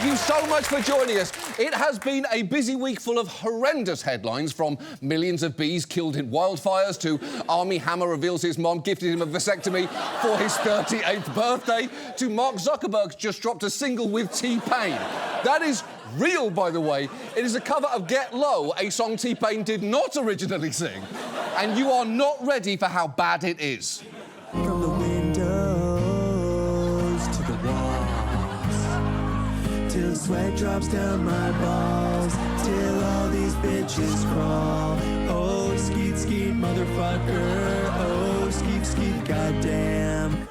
you so much for joining us. It has been a busy week full of horrendous headlines, from millions of bees killed in wildfires to Armie Hammer reveals his mom gifted him a vasectomy for his 38th birthday, to Mark Zuckerberg's just dropped a single with T-Pain. That is real, by the way. It is a cover of Get Low, a song T-Pain did not originally sing. And you are not ready for how bad it is. From the windows to the walls, till sweat drops down my balls, till all these bitches crawl. Oh, skeet, skeet, motherfucker. Oh, skeet, skeet, goddamn.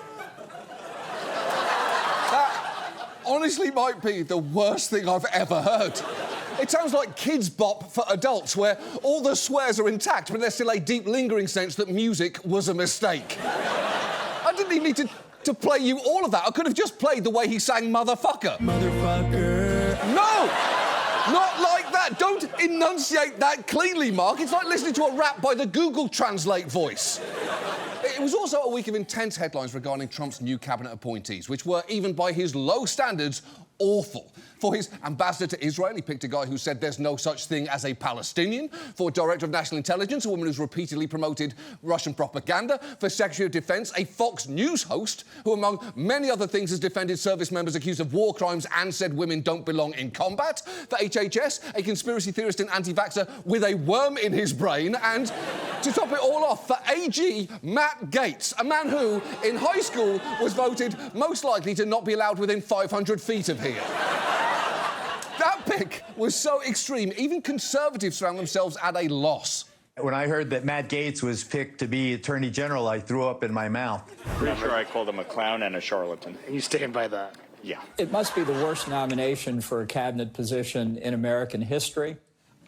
That honestly might be the worst thing I've ever heard. It sounds like Kids Bop for adults, where all the swears are intact, but there's still a deep, lingering sense that music was a mistake. I didn't even need to play you all of that. I could have just played the way he sang Motherfucker. Motherfucker. No! Not like that. Don't enunciate that cleanly, Mark. It's like listening to a rap by the Google Translate voice. It was also a week of intense headlines regarding Trump's new cabinet appointees, which were, even by his low standards, awful. For his ambassador to Israel, he picked a guy who said there's no such thing as a Palestinian. For Director of National Intelligence, a woman who's repeatedly promoted Russian propaganda. For Secretary of Defense, a Fox News host who, among many other things, has defended service members accused of war crimes and said women don't belong in combat. For HHS, a conspiracy theorist and anti-vaxxer with a worm in his brain. And to top it all off, for AG Matt Gaetz, a man who, in high school, was voted most likely to not be allowed within 500 feet of here. That pick was so extreme, even Conservatives found themselves at a loss. When I heard that Matt Gaetz was picked to be Attorney General, I threw up in my mouth. Pretty sure I called him a clown and a charlatan. You stand by that? Yeah. It must be the worst nomination for a cabinet position in American history.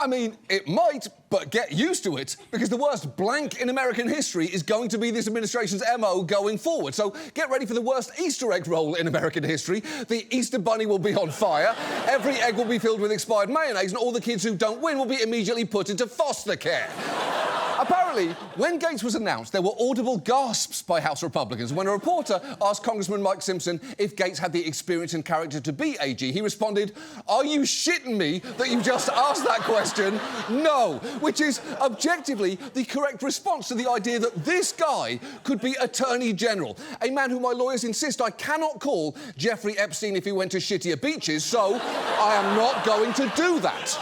I mean, it might, but get used to it, because the worst blank in American history is going to be this administration's MO going forward. So get ready for the worst Easter egg roll in American history. The Easter bunny will be on fire, every egg will be filled with expired mayonnaise, and all the kids who don't win will be immediately put into foster care. Apparently, when Gaetz was announced, there were audible gasps by House Republicans. When a reporter asked Congressman Mike Simpson if Gaetz had the experience and character to be AG, he responded, "Are you shitting me that you just asked that question? No," which is objectively the correct response to the idea that this guy could be Attorney General, a man who my lawyers insist I cannot call Jeffrey Epstein if he went to shittier beaches, so I am not going to do that.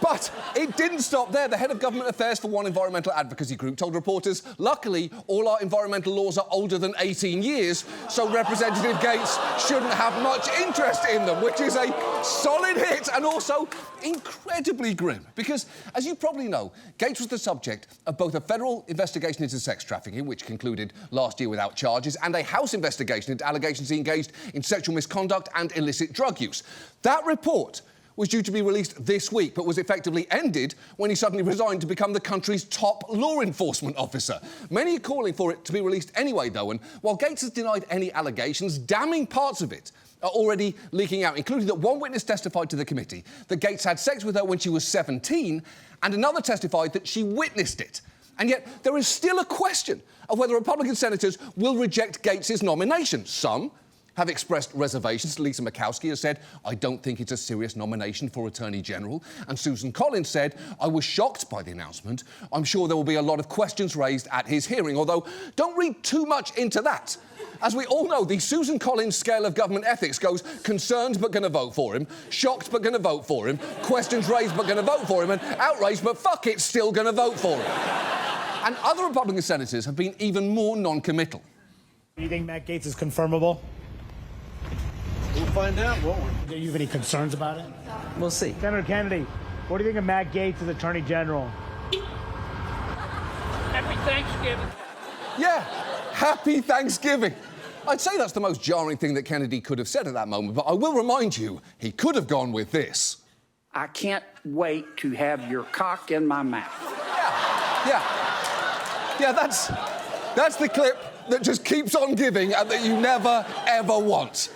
But it didn't stop there. The head of government affairs for one environmental advocacy group told reporters, luckily, all our environmental laws are older than 18 years, so Representative Gaetz shouldn't have much interest in them, which is a solid hit and also incredibly grim. Because, as you probably know, Gaetz was the subject of both a federal investigation into sex trafficking, which concluded last year without charges, and a House investigation into allegations he engaged in sexual misconduct and illicit drug use. That report was due to be released this week, but was effectively ended when he suddenly resigned to become the country's top law enforcement officer. Many are calling for it to be released anyway, though, and while Gaetz has denied any allegations, damning parts of it are already leaking out, including that one witness testified to the committee that Gaetz had sex with her when she was 17, and another testified that she witnessed it. And yet, there is still a question of whether Republican senators will reject Gaetz's nomination. Some have expressed reservations. Lisa Murkowski has said, "I don't think it's a serious nomination for Attorney General." And Susan Collins said, "I was shocked by the announcement. I'm sure there will be a lot of questions raised at his hearing." Although, don't read too much into that. As we all know, the Susan Collins scale of government ethics goes concerned but going to vote for him, shocked but going to vote for him, questions raised but going to vote for him, and outraged but fuck it, still going to vote for him. And other Republican senators have been even more non-committal. Do you think Matt Gaetz is confirmable? We'll find out, won't we? Do you have any concerns about it? We'll see. Senator Kennedy, what do you think of Matt Gaetz as Attorney General? Happy Thanksgiving. Yeah, happy Thanksgiving. I'd say that's the most jarring thing that Kennedy could have said at that moment, but I will remind you, he could have gone with this. I can't wait to have your cock in my mouth. Yeah, that's the clip that just keeps on giving and that you never, ever want.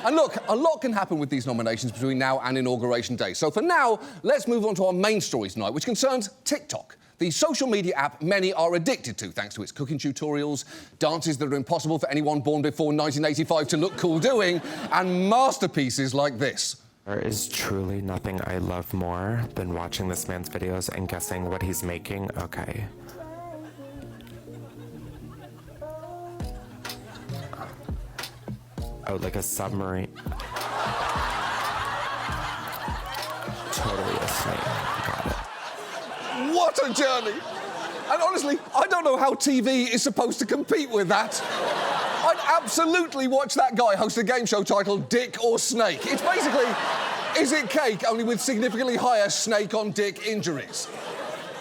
And look, a lot can happen with these nominations between now and Inauguration Day. So for now, let's move on to our main story tonight, which concerns TikTok, the social media app many are addicted to, thanks to its cooking tutorials, dances that are impossible for anyone born before 1985 to look cool doing, and masterpieces like this. There is truly nothing I love more than watching this man's videos and guessing what he's making. Okay. Oh, like a submarine. Totally a snake. Got it. What a journey! And honestly, I don't know how TV is supposed to compete with that. I'd absolutely watch that guy host a game show titled Dick or Snake. It's basically, is it cake, only with significantly higher snake on dick injuries?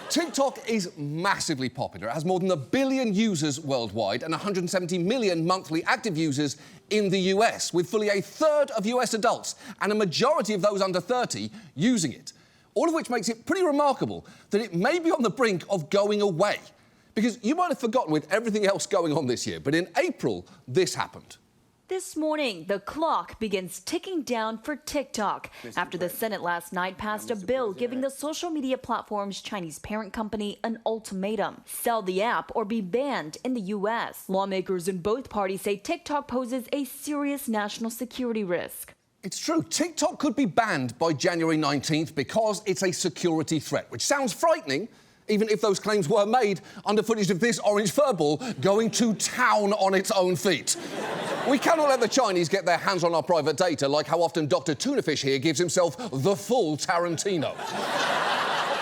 TikTok is massively popular. It has more than 1 billion users worldwide and 170 million monthly active users in the US, with fully 1/3 of US adults and a majority of those under 30 using it. All of which makes it pretty remarkable that it may be on the brink of going away. Because you might have forgotten with everything else going on this year, but in April, this happened. This morning, the clock begins ticking down for TikTok after the Senate last night passed a bill giving the social media platform's Chinese parent company an ultimatum: sell the app or be banned in the U.S. Lawmakers in both parties say TikTok poses a serious national security risk. It's true, TikTok could be banned by January 19th because it's a security threat, which sounds frightening, even if those claims were made under footage of this orange furball going to town on its own feet. We cannot let the Chinese get their hands on our private data, like how often Dr. Tunafish here gives himself the full Tarantino.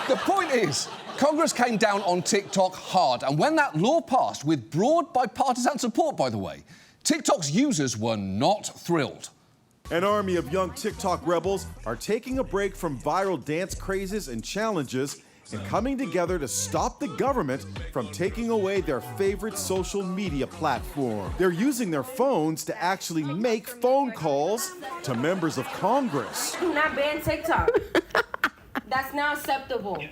The point is, Congress came down on TikTok hard, and when that law passed, with broad bipartisan support, by the way, TikTok's users were not thrilled. An army of young TikTok rebels are taking a break from viral dance crazes and challenges and coming together to stop the government from taking away their favorite social media platform. They're using their phones to actually make phone calls to members of Congress. Do not ban TikTok. That's not acceptable.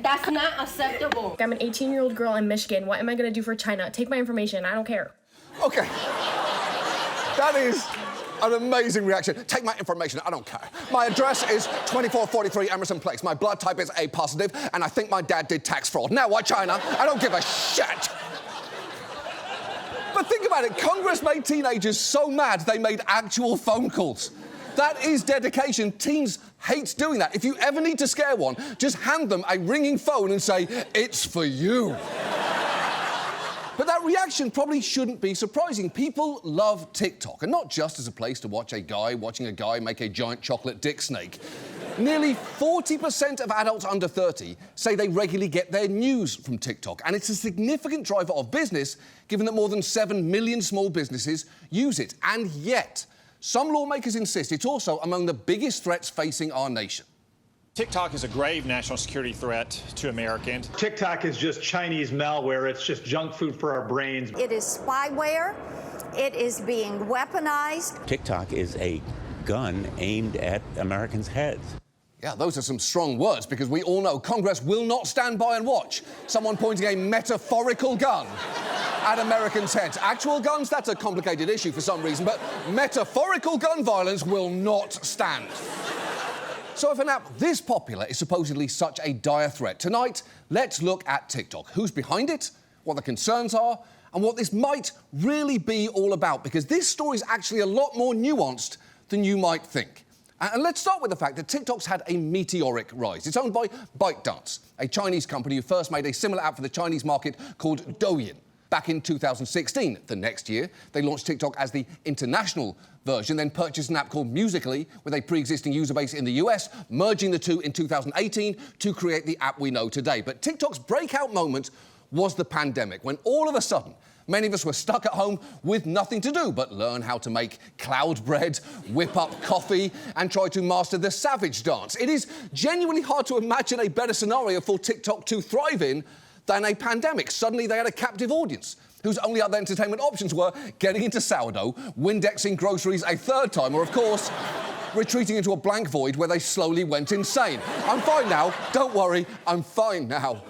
That's not acceptable. I'm an 18-year-old girl in Michigan. What am I going to do for China? Take my information. I don't care. Okay. That is an amazing reaction. Take my information, I don't care. My address is 2443 Emerson Place. My blood type is A positive, and I think my dad did tax fraud. Now what, China? I don't give a shit. But think about it, Congress made teenagers so mad they made actual phone calls. That is dedication. Teens hate doing that. If you ever need to scare one, just hand them a ringing phone and say, "It's for you." But that reaction probably shouldn't be surprising. People love TikTok, and not just as a place to watch a guy watching a guy make a giant chocolate dick snake. Nearly 40% of adults under 30 say they regularly get their news from TikTok, and it's a significant driver of business, given that more than 7 million small businesses use it. And yet, some lawmakers insist it's also among the biggest threats facing our nation. TikTok is a grave national security threat to Americans. TikTok is just Chinese malware. It's just junk food for our brains. It is spyware. It is being weaponized. TikTok is a gun aimed at Americans' heads. Yeah, those are some strong words, because we all know Congress will not stand by and watch someone pointing a metaphorical gun at Americans' heads. Actual guns, that's a complicated issue for some reason, but metaphorical gun violence will not stand. So if an app this popular is supposedly such a dire threat, tonight, let's look at TikTok. Who's behind it, what the concerns are, and what this might really be all about, because this story is actually a lot more nuanced than you might think. And let's start with the fact that TikTok's had a meteoric rise. It's owned by ByteDance, a Chinese company who first made a similar app for the Chinese market called Douyin back in 2016. The next year, they launched TikTok as the international version, then purchased an app called Musical.ly with a pre-existing user base in the US, merging the two in 2018 to create the app we know today. But TikTok's breakout moment was the pandemic, when all of a sudden, many of us were stuck at home with nothing to do but learn how to make cloud bread, whip up coffee, and try to master the savage dance. It is genuinely hard to imagine a better scenario for TikTok to thrive in than a pandemic. Suddenly they had a captive audience whose only other entertainment options were getting into sourdough, Windexing groceries a third time, or of course, retreating into a blank void where they slowly went insane. I'm fine now, don't worry, I'm fine now.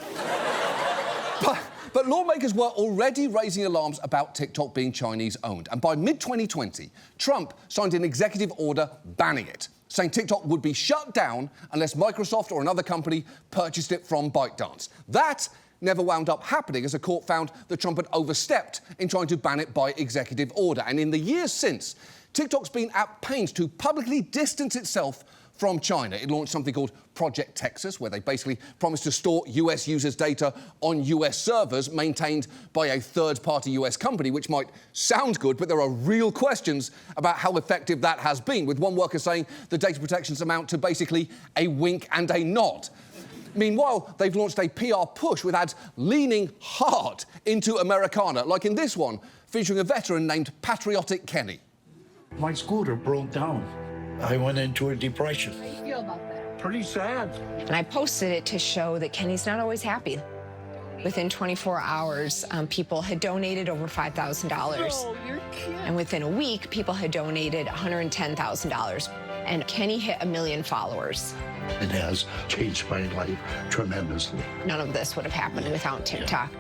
But lawmakers were already raising alarms about TikTok being Chinese-owned, and by mid-2020, Trump signed an executive order banning it, saying TikTok would be shut down unless Microsoft or another company purchased it from ByteDance. That never wound up happening, as a court found that Trump had overstepped in trying to ban it by executive order. And in the years since, TikTok's been at pains to publicly distance itself from China. It launched something called Project Texas, where they basically promised to store US users' data on US servers maintained by a third-party US company, which might sound good, but there are real questions about how effective that has been, with one worker saying the data protections amount to basically a wink and a nod. Meanwhile, they've launched a PR push with ads leaning hard into Americana, like in this one, featuring a veteran named Patriotic Kenny. My scooter broke down. I went into a depression. How do you feel about that? Pretty sad. And I posted it to show that Kenny's not always happy. Within 24 hours, people had donated over $5,000. Oh, you're cute. And within a week, people had donated $110,000. And Kenny hit 1 million followers. It has changed my life tremendously. None of this would have happened without TikTok.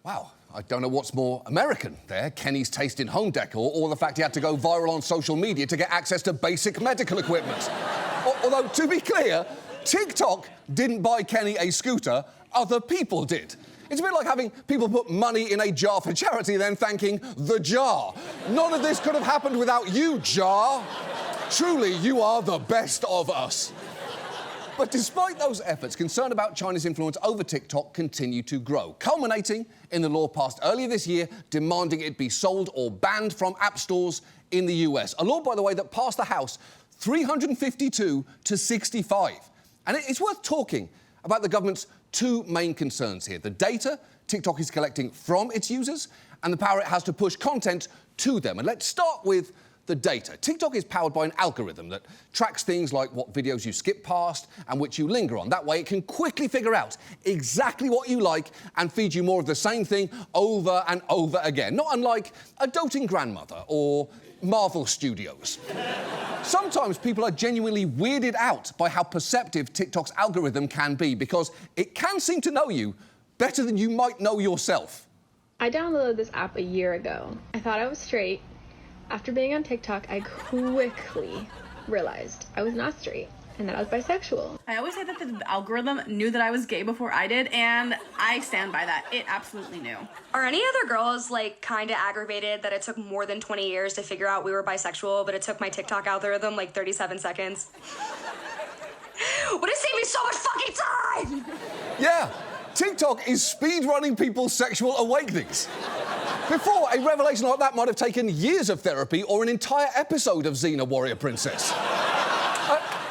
Wow. I don't know what's more American there, Kenny's taste in home decor, or the fact he had to go viral on social media to get access to basic medical equipment. Although, to be clear, TikTok didn't buy Kenny a scooter, other people did. It's a bit like having people put money in a jar for charity, then thanking the jar. None of this could have happened without you, jar. Truly, you are the best of us. But despite those efforts, concern about China's influence over TikTok continue to grow, culminating in the law passed earlier this year demanding it be sold or banned from app stores in the US. A law, by the way, that passed the House 352 to 65. And it's worth talking about the government's two main concerns here: the data TikTok is collecting from its users and the power it has to push content to them. And let's start with the data. TikTok is powered by an algorithm that tracks things like what videos you skip past and which you linger on. That way it can quickly figure out exactly what you like and feed you more of the same thing over and over again. Not unlike a doting grandmother or Marvel Studios. Sometimes people are genuinely weirded out by how perceptive TikTok's algorithm can be, because it can seem to know you better than you might know yourself. I downloaded this app a year ago. I thought I was straight. After being on TikTok, I quickly realized I was not straight and that I was bisexual. I always say that the algorithm knew that I was gay before I did, and I stand by that. It absolutely knew. Are any other girls, like, kind of aggravated that it took more than 20 years to figure out we were bisexual, but it took my TikTok algorithm, like, 37 seconds? Would it save me so much fucking time? Yeah, TikTok is speedrunning people's sexual awakenings. Before, a revelation like that might have taken years of therapy or an entire episode of Xena Warrior Princess.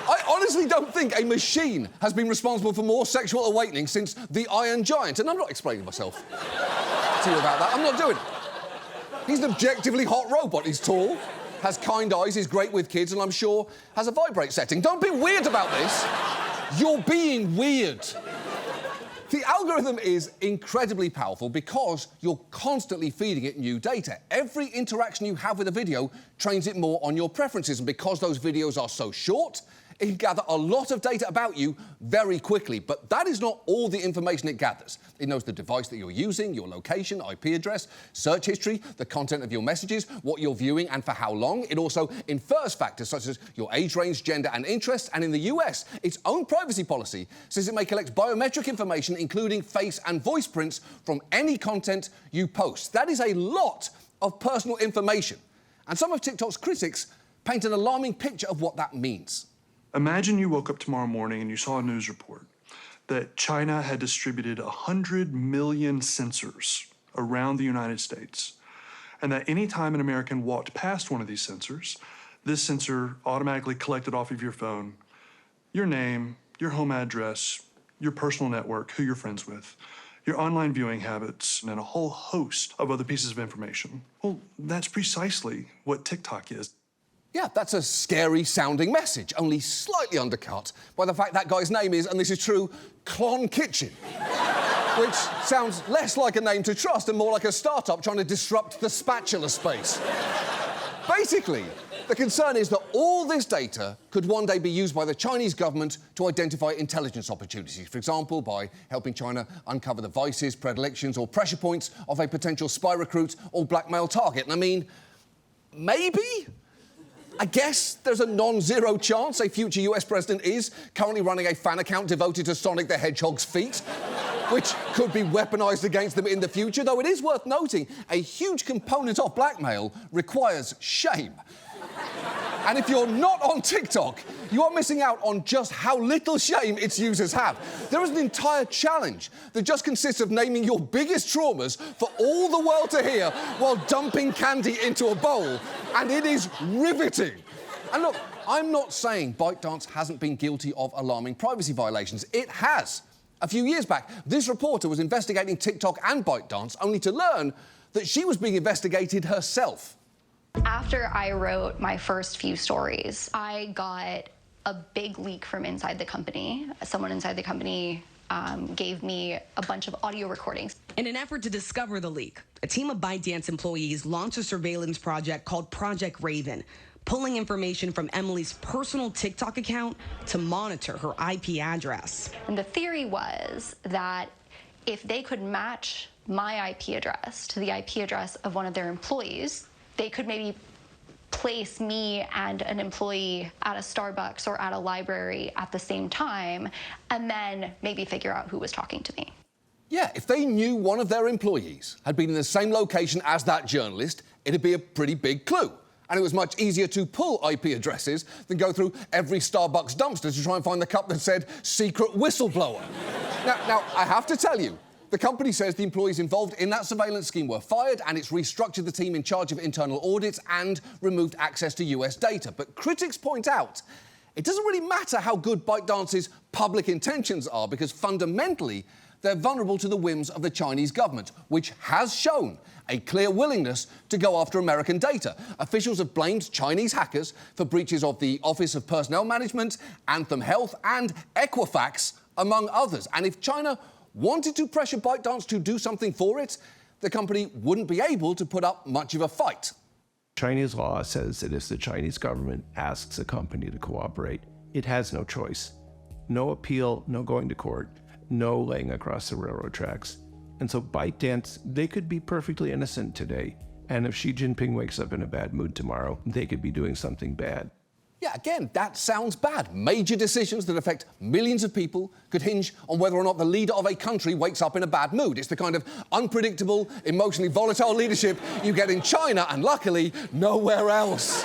I honestly don't think a machine has been responsible for more sexual awakening since the Iron Giant, and I'm not explaining myself to you about that. I'm not doing it. He's an objectively hot robot. He's tall, has kind eyes, is great with kids, and I'm sure has a vibrate setting. Don't be weird about this. You're being weird. The algorithm is incredibly powerful because you're constantly feeding it new data. Every interaction you have with a video trains it more on your preferences, and because those videos are so short, it can gather a lot of data about you very quickly. But that is not all the information it gathers. It knows the device that you're using, your location, IP address, search history, the content of your messages, what you're viewing and for how long. It also infers factors such as your age range, gender and interests. And in the US, its own privacy policy says it may collect biometric information, including face and voice prints, from any content you post. That is a lot of personal information. And some of TikTok's critics paint an alarming picture of what that means. Imagine you woke up tomorrow morning and you saw a news report that China had distributed 100 million sensors around the United States, and that any time an American walked past one of these sensors, this sensor automatically collected off of your phone your name, your home address, your personal network, who you're friends with, your online viewing habits, and a whole host of other pieces of information. Well, that's precisely what TikTok is. Yeah, that's a scary-sounding message, only slightly undercut by the fact that guy's name is, and this is true, Klon Kitchen, which sounds less like a name to trust and more like a startup trying to disrupt the spatula space. Basically, the concern is that all this data could one day be used by the Chinese government to identify intelligence opportunities, for example, by helping China uncover the vices, predilections or pressure points of a potential spy recruit or blackmail target. And I mean, maybe? I guess there's a non-zero chance a future US president is currently running a fan account devoted to Sonic the Hedgehog's feet, which could be weaponized against them in the future, though it is worth noting a huge component of blackmail requires shame. And if you're not on TikTok, you are missing out on just how little shame its users have. There is an entire challenge that just consists of naming your biggest traumas for all the world to hear while dumping candy into a bowl, and it is riveting. And look, I'm not saying ByteDance hasn't been guilty of alarming privacy violations. It has. A few years back, this reporter was investigating TikTok and ByteDance, only to learn that she was being investigated herself. After I wrote my first few stories, I got a big leak from inside the company. Someone inside the company gave me a bunch of audio recordings. In an effort to discover the leak, a team of ByteDance employees launched a surveillance project called Project Raven, pulling information from Emily's personal TikTok account to monitor her IP address. And the theory was that if they could match my IP address to the IP address of one of their employees, they could maybe place me and an employee at a Starbucks or at a library at the same time, and then maybe figure out who was talking to me. Yeah, if they knew one of their employees had been in the same location as that journalist, it'd be a pretty big clue. And it was much easier to pull IP addresses than go through every Starbucks dumpster to try and find the cup that said secret whistleblower. Now, I have to tell you, the company says the employees involved in that surveillance scheme were fired, and it's restructured the team in charge of internal audits and removed access to US data. But critics point out it doesn't really matter how good ByteDance's public intentions are, because fundamentally they're vulnerable to the whims of the Chinese government, which has shown a clear willingness to go after American data. Officials have blamed Chinese hackers for breaches of the Office of Personnel Management, Anthem Health, and Equifax, among others. And if China wanted to pressure ByteDance to do something for it, the company wouldn't be able to put up much of a fight. Chinese law says that if the Chinese government asks a company to cooperate, it has no choice. No appeal, no going to court, no laying across the railroad tracks. And so ByteDance, they could be perfectly innocent today. And if Xi Jinping wakes up in a bad mood tomorrow, they could be doing something bad. Yeah, again, that sounds bad. Major decisions that affect millions of people could hinge on whether or not the leader of a country wakes up in a bad mood. It's the kind of unpredictable, emotionally volatile leadership you get in China and, luckily, nowhere else.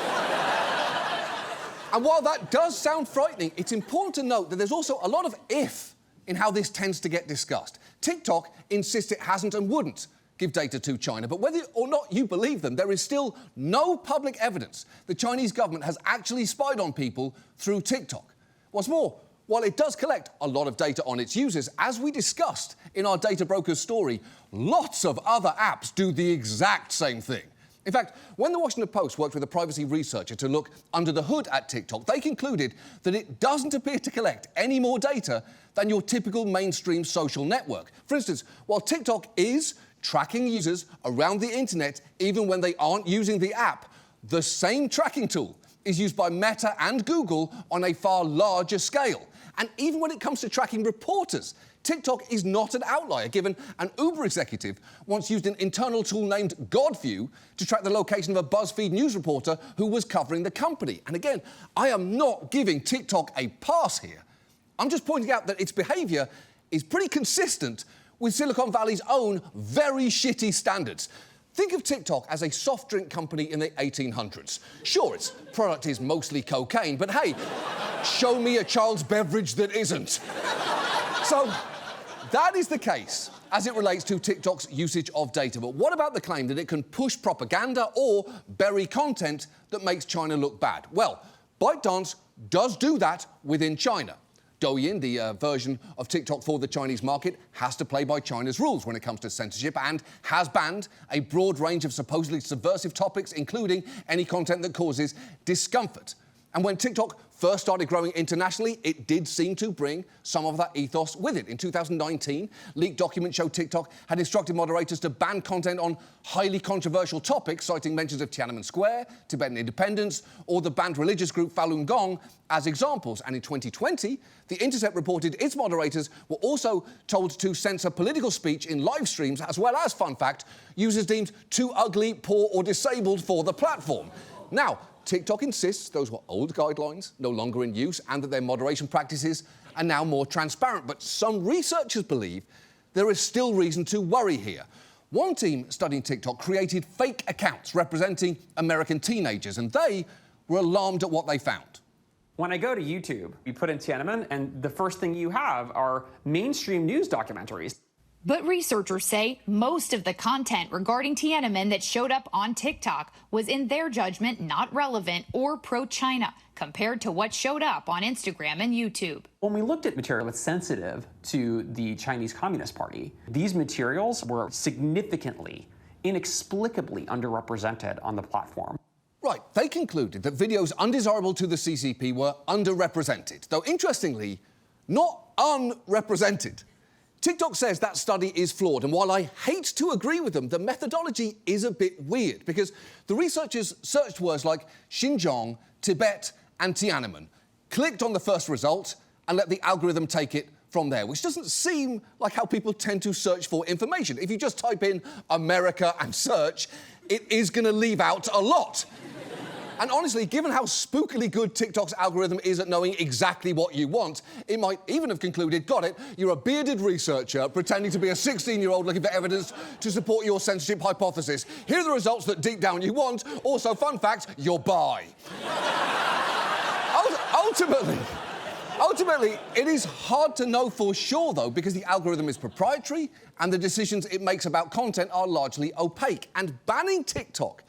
And while that does sound frightening, it's important to note that there's also a lot of if in how this tends to get discussed. TikTok insists it hasn't and wouldn't give data to China, but whether or not you believe them, there is still no public evidence the Chinese government has actually spied on people through TikTok. What's more, while it does collect a lot of data on its users, as we discussed in our Data Brokers story, lots of other apps do the exact same thing. In fact, when the Washington Post worked with a privacy researcher to look under the hood at TikTok, they concluded that it doesn't appear to collect any more data than your typical mainstream social network. For instance, while TikTok is tracking users around the internet even when they aren't using the app, the same tracking tool is used by Meta and Google on a far larger scale. And even when it comes to tracking reporters, TikTok is not an outlier, given an Uber executive once used an internal tool named Godview to track the location of a BuzzFeed news reporter who was covering the company. And again, I am not giving TikTok a pass here. I'm just pointing out that its behaviour is pretty consistent with Silicon Valley's own very shitty standards. Think of TikTok as a soft drink company in the 1800s. Sure, its product is mostly cocaine, but hey, show me a child's beverage that isn't. So, that is the case as it relates to TikTok's usage of data. But what about the claim that it can push propaganda or bury content that makes China look bad? Well, ByteDance does do that within China. Douyin, the version of TikTok for the Chinese market, has to play by China's rules when it comes to censorship and has banned a broad range of supposedly subversive topics, including any content that causes discomfort. And when TikTok first started growing internationally, it did seem to bring some of that ethos with it. In 2019, leaked documents show TikTok had instructed moderators to ban content on highly controversial topics, citing mentions of Tiananmen Square, Tibetan independence, or the banned religious group Falun Gong as examples. And in 2020, The Intercept reported its moderators were also told to censor political speech in live streams, as well as, fun fact, users deemed too ugly, poor, or disabled for the platform. Now, TikTok insists those were old guidelines, no longer in use, and that their moderation practices are now more transparent. But some researchers believe there is still reason to worry here. One team studying TikTok created fake accounts representing American teenagers, and they were alarmed at what they found. When I go to YouTube, you put in Tiananmen, and the first thing you have are mainstream news documentaries. But researchers say most of the content regarding Tiananmen that showed up on TikTok was, in their judgment, not relevant or pro-China compared to what showed up on Instagram and YouTube. When we looked at material that's sensitive to the Chinese Communist Party, these materials were significantly, inexplicably underrepresented on the platform. Right, they concluded that videos undesirable to the CCP were underrepresented, though interestingly, not unrepresented. TikTok says that study is flawed, and while I hate to agree with them, the methodology is a bit weird because the researchers searched words like Xinjiang, Tibet, and Tiananmen, clicked on the first result, and let the algorithm take it from there, which doesn't seem like how people tend to search for information. If you just type in America and search, it is going to leave out a lot. And honestly, given how spookily good TikTok's algorithm is at knowing exactly what you want, it might even have concluded, got it, you're a bearded researcher pretending to be a 16-year-old looking for evidence to support your censorship hypothesis. Here are the results that deep down you want. Also, fun fact, you're bi. Ultimately, it is hard to know for sure, though, because the algorithm is proprietary and the decisions it makes about content are largely opaque. And banning TikTok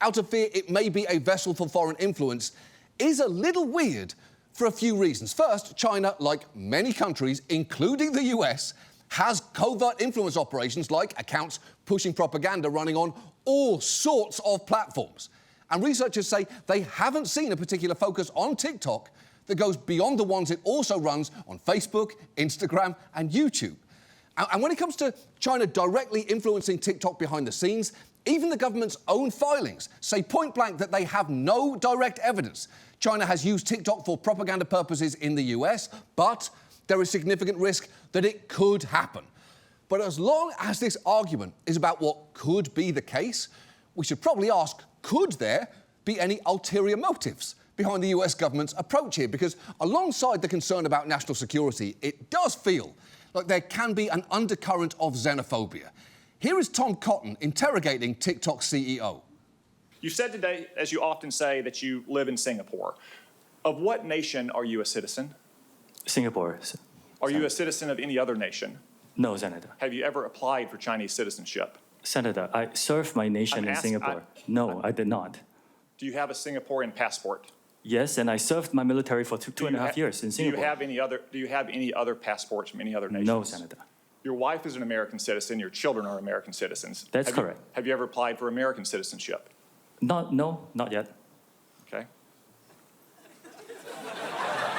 out of fear it may be a vessel for foreign influence is a little weird for a few reasons. First, China, like many countries, including the US, has covert influence operations like accounts pushing propaganda running on all sorts of platforms. And researchers say they haven't seen a particular focus on TikTok that goes beyond the ones it also runs on Facebook, Instagram, and YouTube. And when it comes to China directly influencing TikTok behind the scenes, even the government's own filings say point blank that they have no direct evidence China has used TikTok for propaganda purposes in the US, but there is significant risk that it could happen. But as long as this argument is about what could be the case, we should probably ask, could there be any ulterior motives behind the US government's approach here? Because alongside the concern about national security, it does feel like there can be an undercurrent of xenophobia. Here is Tom Cotton interrogating TikTok's CEO. You said today, as you often say, that you live in Singapore. Of what nation are you a citizen? Singapore. Are you a citizen of any other nation? No, Senator. Have you ever applied for Chinese citizenship? Senator, I served my nation in Singapore. No, I did not. Do you have a Singaporean passport? Yes, and I served my military for two and a half years in Singapore. Do you have any other passports from any other nations? No, Senator. Your wife is an American citizen. Your children are American citizens. That's correct. Have you ever applied for American citizenship? No, not yet. Okay.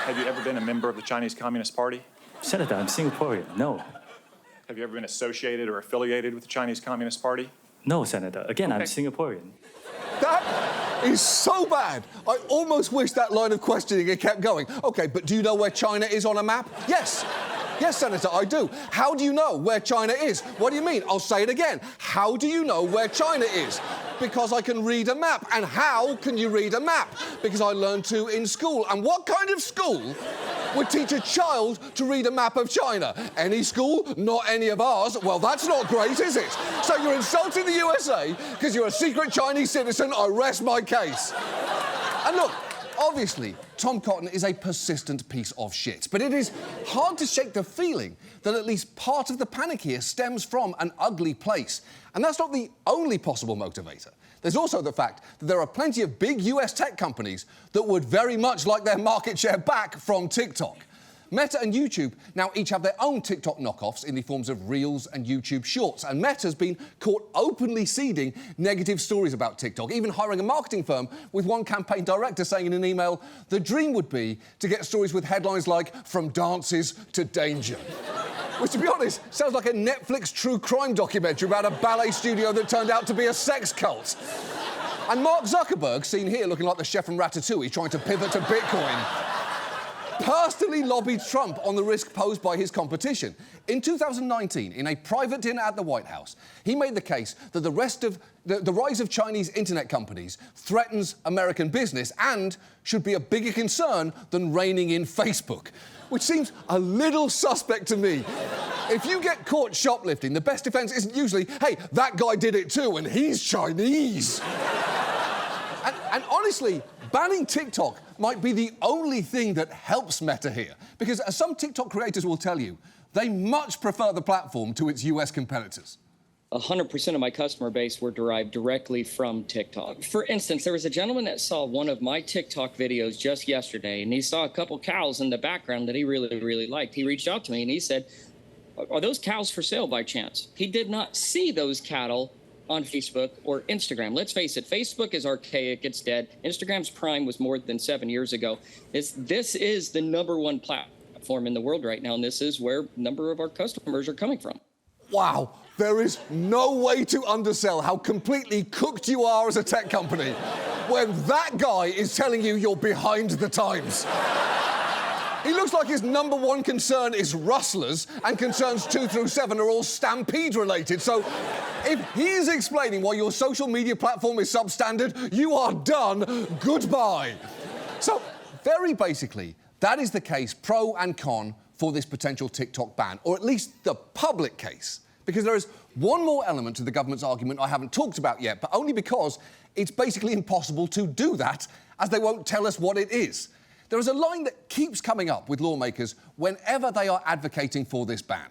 Have you ever been a member of the Chinese Communist Party? Senator, I'm Singaporean. No. Have you ever been associated or affiliated with the Chinese Communist Party? No, Senator. Again, okay. I'm Singaporean. That is so bad. I almost wish that line of questioning had kept going. Okay, but do you know where China is on a map? Yes. Yes, Senator, I do. How do you know where China is? What do you mean? I'll say it again. How do you know where China is? Because I can read a map. And how can you read a map? Because I learned to in school. And what kind of school would teach a child to read a map of China? Any school? Not any of ours. Well, that's not great, is it? So you're insulting the USA because you're a secret Chinese citizen. I rest my case. And look, obviously, Tom Cotton is a persistent piece of shit, but it is hard to shake the feeling that at least part of the panic here stems from an ugly place. And that's not the only possible motivator. There's also the fact that there are plenty of big US tech companies that would very much like their market share back from TikTok. Meta and YouTube now each have their own TikTok knockoffs in the forms of Reels and YouTube Shorts, and Meta's been caught openly seeding negative stories about TikTok, even hiring a marketing firm with one campaign director saying in an email, the dream would be to get stories with headlines like, from dances to danger. Which, to be honest, sounds like a Netflix true crime documentary about a ballet studio that turned out to be a sex cult. And Mark Zuckerberg, seen here looking like the chef from Ratatouille trying to pivot to Bitcoin, personally lobbied Trump on the risk posed by his competition. In 2019, in a private dinner at the White House, he made the case that the rise of Chinese internet companies threatens American business and should be a bigger concern than reining in Facebook, which seems a little suspect to me. If you get caught shoplifting, the best defense isn't usually, hey, that guy did it too and he's Chinese. And honestly, banning TikTok might be the only thing that helps Meta here. Because as some TikTok creators will tell you, they much prefer the platform to its US competitors. 100% of my customer base were derived directly from TikTok. For instance, there was a gentleman that saw one of my TikTok videos just yesterday, and he saw a couple cows in the background that he really liked. He reached out to me and he said, "Are those cows for sale by chance?" He did not see those cattle on Facebook or Instagram. Let's face it, Facebook is archaic, it's dead. Instagram's prime was more than 7 years ago. This is the #1 platform in the world right now, and this is where a number of our customers are coming from. Wow, there is no way to undersell how completely cooked you are as a tech company when that guy is telling you you're behind the times. He looks like his #1 concern is rustlers, and concerns 2 through 7 are all Stampede related. So if he's explaining why your social media platform is substandard, you are done. Goodbye. So very basically, that is the case pro and con for this potential TikTok ban, or at least the public case. Because there is one more element to the government's argument I haven't talked about yet, but only because it's basically impossible to do that, as they won't tell us what it is. There is a line that keeps coming up with lawmakers whenever they are advocating for this ban.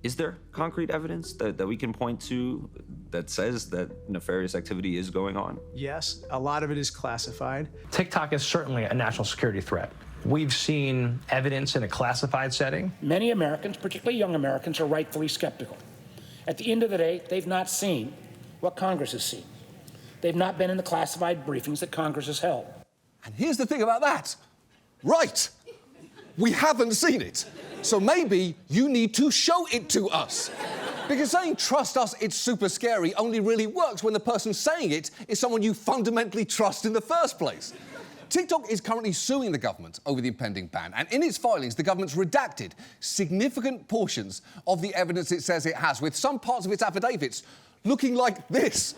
Is there concrete evidence that we can point to that says that nefarious activity is going on? Yes, a lot of it is classified. TikTok is certainly a national security threat. We've seen evidence in a classified setting. Many Americans, particularly young Americans, are rightfully skeptical. At the end of the day, they've not seen what Congress has seen. They've not been in the classified briefings that Congress has held. And here's the thing about that. Right. We haven't seen it. So maybe you need to show it to us. Because saying trust us, it's super scary only really works when the person saying it is someone you fundamentally trust in the first place. TikTok is currently suing the government over the impending ban, and in its filings, the government's redacted significant portions of the evidence it says it has, with some parts of its affidavits looking like this.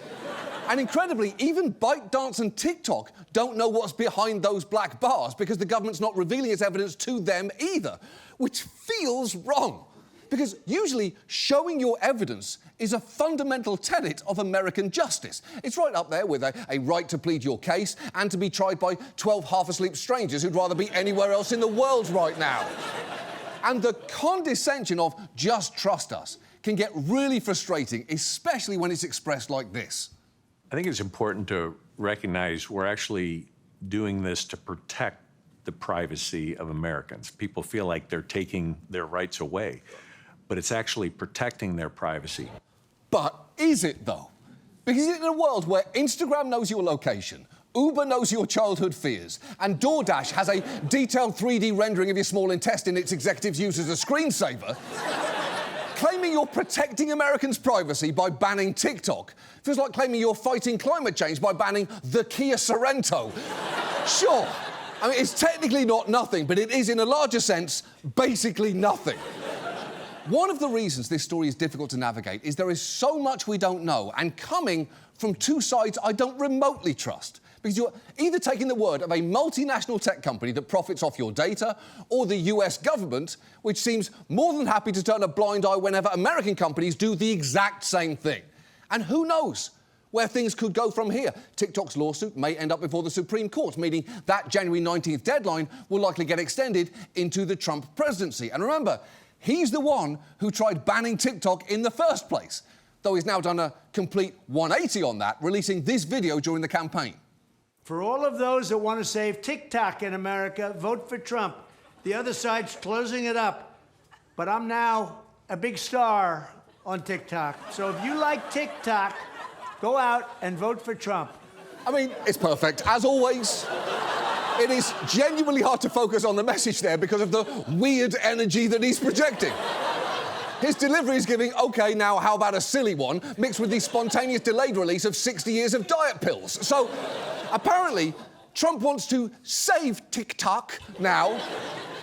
And incredibly, even ByteDance and TikTok don't know what's behind those black bars because the government's not revealing its evidence to them either, which feels wrong. Because usually showing your evidence is a fundamental tenet of American justice. It's right up there with a right to plead your case and to be tried by 12 half-asleep strangers who'd rather be anywhere else in the world right now. And the condescension of just trust us can get really frustrating, especially when it's expressed like this. I think it's important to recognize we're actually doing this to protect the privacy of Americans. People feel like they're taking their rights away, but it's actually protecting their privacy. But is it, though? Because in a world where Instagram knows your location, Uber knows your childhood fears, and DoorDash has a detailed 3D rendering of your small intestine its executives use as a screensaver, claiming you're protecting Americans' privacy by banning TikTok feels like claiming you're fighting climate change by banning the Kia Sorento. Sure, I mean, it's technically not nothing, but it is, in a larger sense, basically nothing. One of the reasons this story is difficult to navigate is there is so much we don't know, and coming from two sides I don't remotely trust. Because you're either taking the word of a multinational tech company that profits off your data, or the US government, which seems more than happy to turn a blind eye whenever American companies do the exact same thing. And who knows where things could go from here? TikTok's lawsuit may end up before the Supreme Court, meaning that January 19th deadline will likely get extended into the Trump presidency. And remember, he's the one who tried banning TikTok in the first place, though he's now done a complete 180 on that, releasing this video during the campaign. For all of those that want to save TikTok in America, vote for Trump. The other side's closing it up. But I'm now a big star on TikTok. So if you like TikTok, go out and vote for Trump. I mean, it's perfect, as always. It is genuinely hard to focus on the message there because of the weird energy that he's projecting. His delivery is giving, OK, now how about a silly one, mixed with the spontaneous delayed release of 60 years of diet pills. So, apparently, Trump wants to save TikTok now,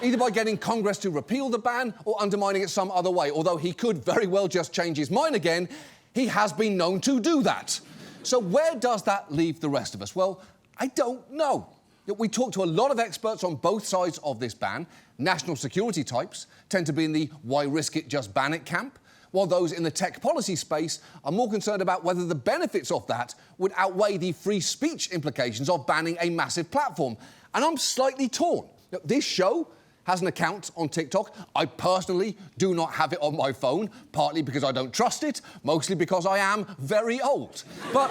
either by getting Congress to repeal the ban or undermining it some other way. Although he could very well just change his mind again, he has been known to do that. So where does that leave the rest of us? Well, I don't know. We talked to a lot of experts on both sides of this ban. National security types tend to be in the why risk it, just ban it camp, while those in the tech policy space are more concerned about whether the benefits of that would outweigh the free speech implications of banning a massive platform. And I'm slightly torn. This show has an account on TikTok. I personally do not have it on my phone, partly because I don't trust it, mostly because I am very old. But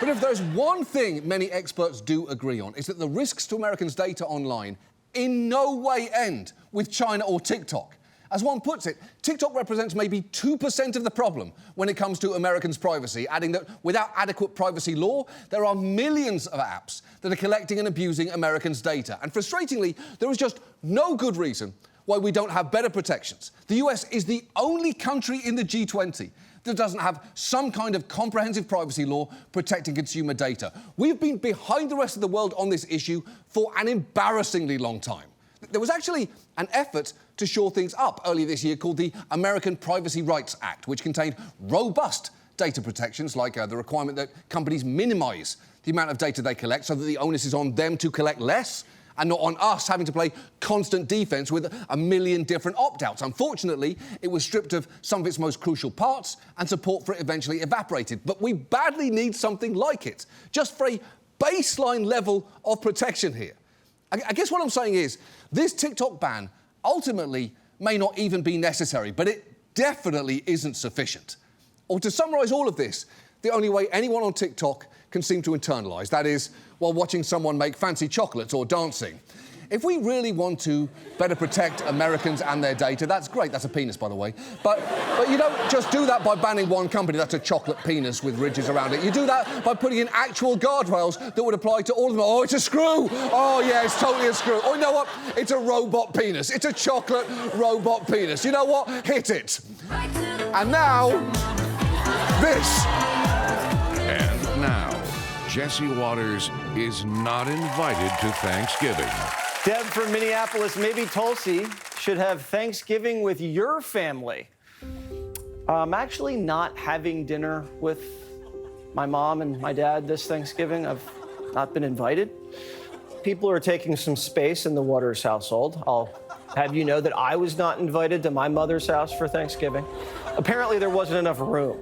if there's one thing many experts do agree on, is that the risks to Americans' data online in no way end with China or TikTok. As one puts it, TikTok represents maybe 2% of the problem when it comes to Americans' privacy, adding that without adequate privacy law, there are millions of apps that are collecting and abusing Americans' data. And frustratingly, there is just no good reason why we don't have better protections. The US is the only country in the G20 that doesn't have some kind of comprehensive privacy law protecting consumer data. We've been behind the rest of the world on this issue for an embarrassingly long time. There was actually an effort to shore things up earlier this year called the American Privacy Rights Act, which contained robust data protections like the requirement that companies minimise the amount of data they collect so that the onus is on them to collect less and not on us having to play constant defence with a million different opt-outs. Unfortunately, it was stripped of some of its most crucial parts and support for it eventually evaporated. But we badly need something like it, just for a baseline level of protection here. I guess what I'm saying is, this TikTok ban ultimately may not even be necessary, but it definitely isn't sufficient. Or to summarise all of this, the only way anyone on TikTok can seem to internalise, that is, while watching someone make fancy chocolates or dancing. If we really want to better protect Americans and their data, that's great. That's a penis, by the way. But you don't just do that by banning one company. That's a chocolate penis with ridges around it. You do that by putting in actual guardrails that would apply to all of them. Oh, it's a screw. Oh, yeah, it's totally a screw. Oh, you know what? It's a robot penis. It's a chocolate robot penis. You know what? Hit it. And now, this. And now, Jesse Waters is not invited to Thanksgiving. Deb from Minneapolis, maybe Tulsi should have Thanksgiving with your family. I'm actually not having dinner with my mom and my dad this Thanksgiving. I've not been invited. People are taking some space in the Waters household. I'll have you know that I was not invited to my mother's house for Thanksgiving. Apparently there wasn't enough room.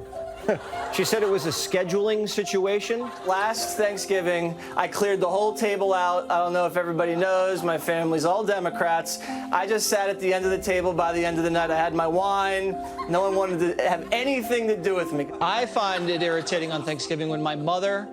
She said it was a scheduling situation. Last Thanksgiving, I cleared the whole table out. I don't know if everybody knows, my family's all Democrats. I just sat at the end of the table. By the end of the night, I had my wine. No one wanted to have anything to do with me. I find it irritating on Thanksgiving when my mother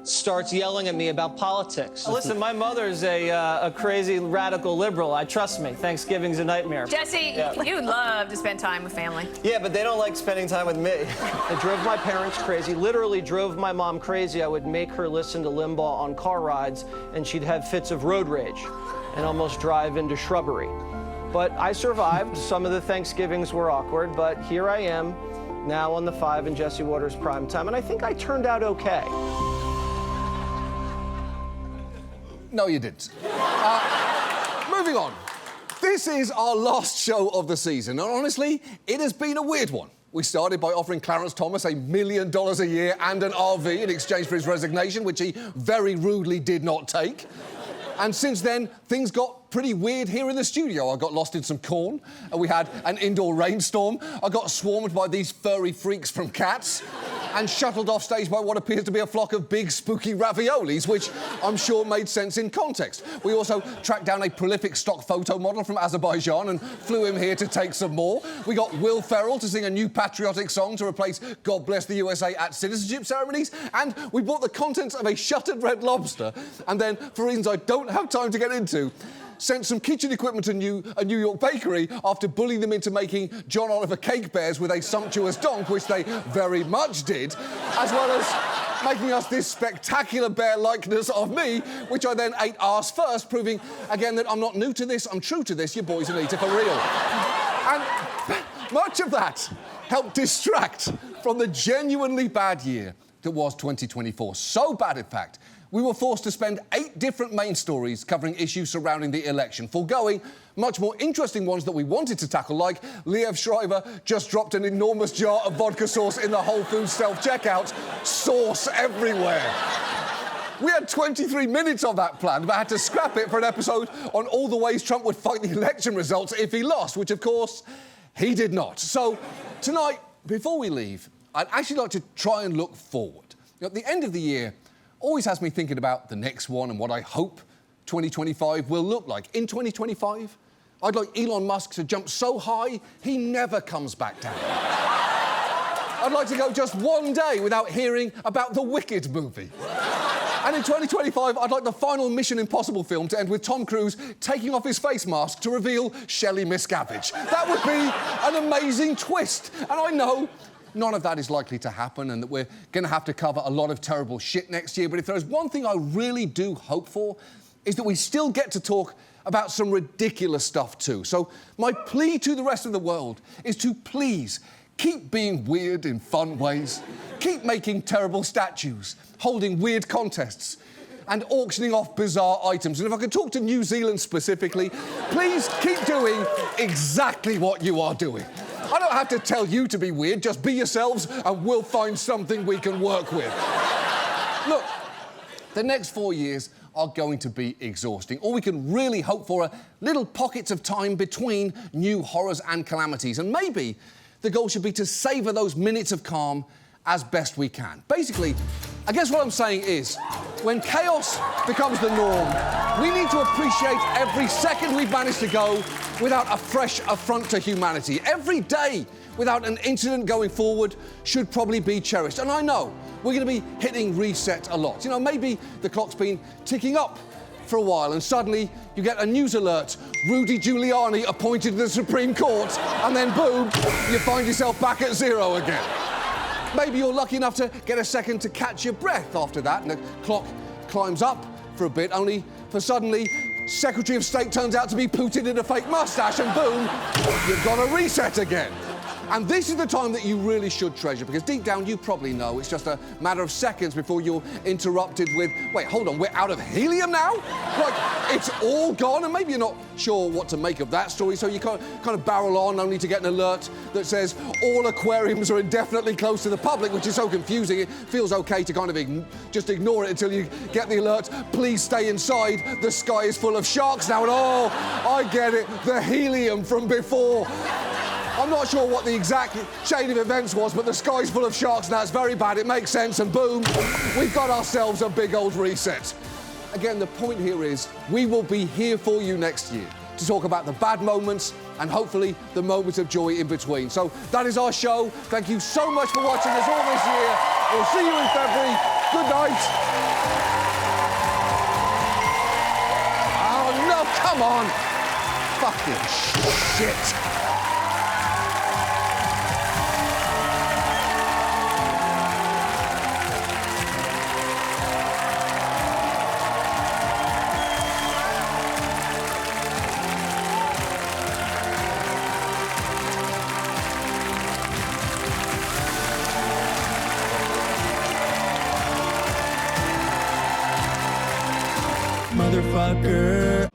starts yelling at me about politics. Listen, my mother's a crazy radical liberal. Trust me, Thanksgiving's a nightmare. Jesse, you love to spend time with family. Yeah, but they don't like spending time with me. It drove my parents crazy, literally drove my mom crazy. I would make her listen to Limbaugh on car rides, and she'd have fits of road rage and almost drive into shrubbery. But I survived. Some of the Thanksgivings were awkward, but here I am, now on the 5 in Jesse Waters primetime, and I think I turned out okay. No, you didn't. Moving on. This is our last show of the season, and honestly, it has been a weird one. We started by offering Clarence Thomas $1 million a year and an RV in exchange for his resignation, which he very rudely did not take. And since then, things got pretty weird here in the studio. I got lost in some corn, and we had an indoor rainstorm. I got swarmed by these furry freaks from Cats, and shuttled off stage by what appears to be a flock of big, spooky raviolis, which I'm sure made sense in context. We also tracked down a prolific stock photo model from Azerbaijan and flew him here to take some more. We got Will Ferrell to sing a new patriotic song to replace God Bless the USA at citizenship ceremonies, and we bought the contents of a shuttered Red Lobster, and then, for reasons I don't have time to get into, sent some kitchen equipment to a New York bakery after bullying them into making John Oliver cake bears with a sumptuous donk, which they very much did, as well as making us this spectacular bear likeness of me, which I then ate arse first, proving again that I'm not new to this, I'm true to this, you boys and eater for real. And much of that helped distract from the genuinely bad year that was 2024. So bad, in fact, we were forced to spend 8 different main stories covering issues surrounding the election, foregoing much more interesting ones that we wanted to tackle, like Liev Schreiber just dropped an enormous jar of vodka sauce in the Whole Foods self-checkout. Sauce everywhere. We had 23 minutes of that planned, but had to scrap it for an episode on all the ways Trump would fight the election results if he lost, which, of course, he did not. So tonight, before we leave, I'd actually like to try and look forward. You know, at the end of the year always has me thinking about the next one and what I hope 2025 will look like. In 2025, I'd like Elon Musk to jump so high, he never comes back down. I'd like to go just one day without hearing about the Wicked movie. And in 2025, I'd like the final Mission Impossible film to end with Tom Cruise taking off his face mask to reveal Shelley Miscavige. That would be an amazing twist. And I know none of that is likely to happen and that we're going to have to cover a lot of terrible shit next year. But if there's one thing I really do hope for, is that we still get to talk about some ridiculous stuff too. So my plea to the rest of the world is to please keep being weird in fun ways, keep making terrible statues, holding weird contests, and auctioning off bizarre items. And if I could talk to New Zealand specifically, please keep doing exactly what you are doing. I don't have to tell you to be weird, just be yourselves and we'll find something we can work with. Look, the next 4 years are going to be exhausting. All we can really hope for are little pockets of time between new horrors and calamities. And maybe the goal should be to savour those minutes of calm as best we can. Basically, I guess what I'm saying is, when chaos becomes the norm, we need to appreciate every second we've managed to go without a fresh affront to humanity. Every day without an incident going forward should probably be cherished. And I know we're going to be hitting reset a lot. You know, maybe the clock's been ticking up for a while and suddenly you get a news alert, Rudy Giuliani appointed to the Supreme Court, and then boom, you find yourself back at zero again. Maybe you're lucky enough to get a second to catch your breath after that, and the clock climbs up for a bit, only for suddenly Secretary of State turns out to be Putin in a fake mustache, and boom, you've got to reset again. And this is the time that you really should treasure, because deep down you probably know it's just a matter of seconds before you're interrupted with, wait, hold on, we're out of helium now? Like, it's all gone? And maybe you're not sure what to make of that story, so you kind of barrel on only to get an alert that says all aquariums are indefinitely closed to the public, which is so confusing. It feels okay to kind of just ignore it until you get the alert, please stay inside, the sky is full of sharks now, and oh, I get it, the helium from before. I'm not sure what the exact chain of events was, but the sky's full of sharks now. It's very bad. It makes sense, and boom, we've got ourselves a big old reset. Again, the point here is we will be here for you next year to talk about the bad moments and hopefully the moments of joy in between. So that is our show. Thank you so much for watching us all this year. We'll see you in February. Good night. Oh, no, come on. Fucking shit. Motherfucker.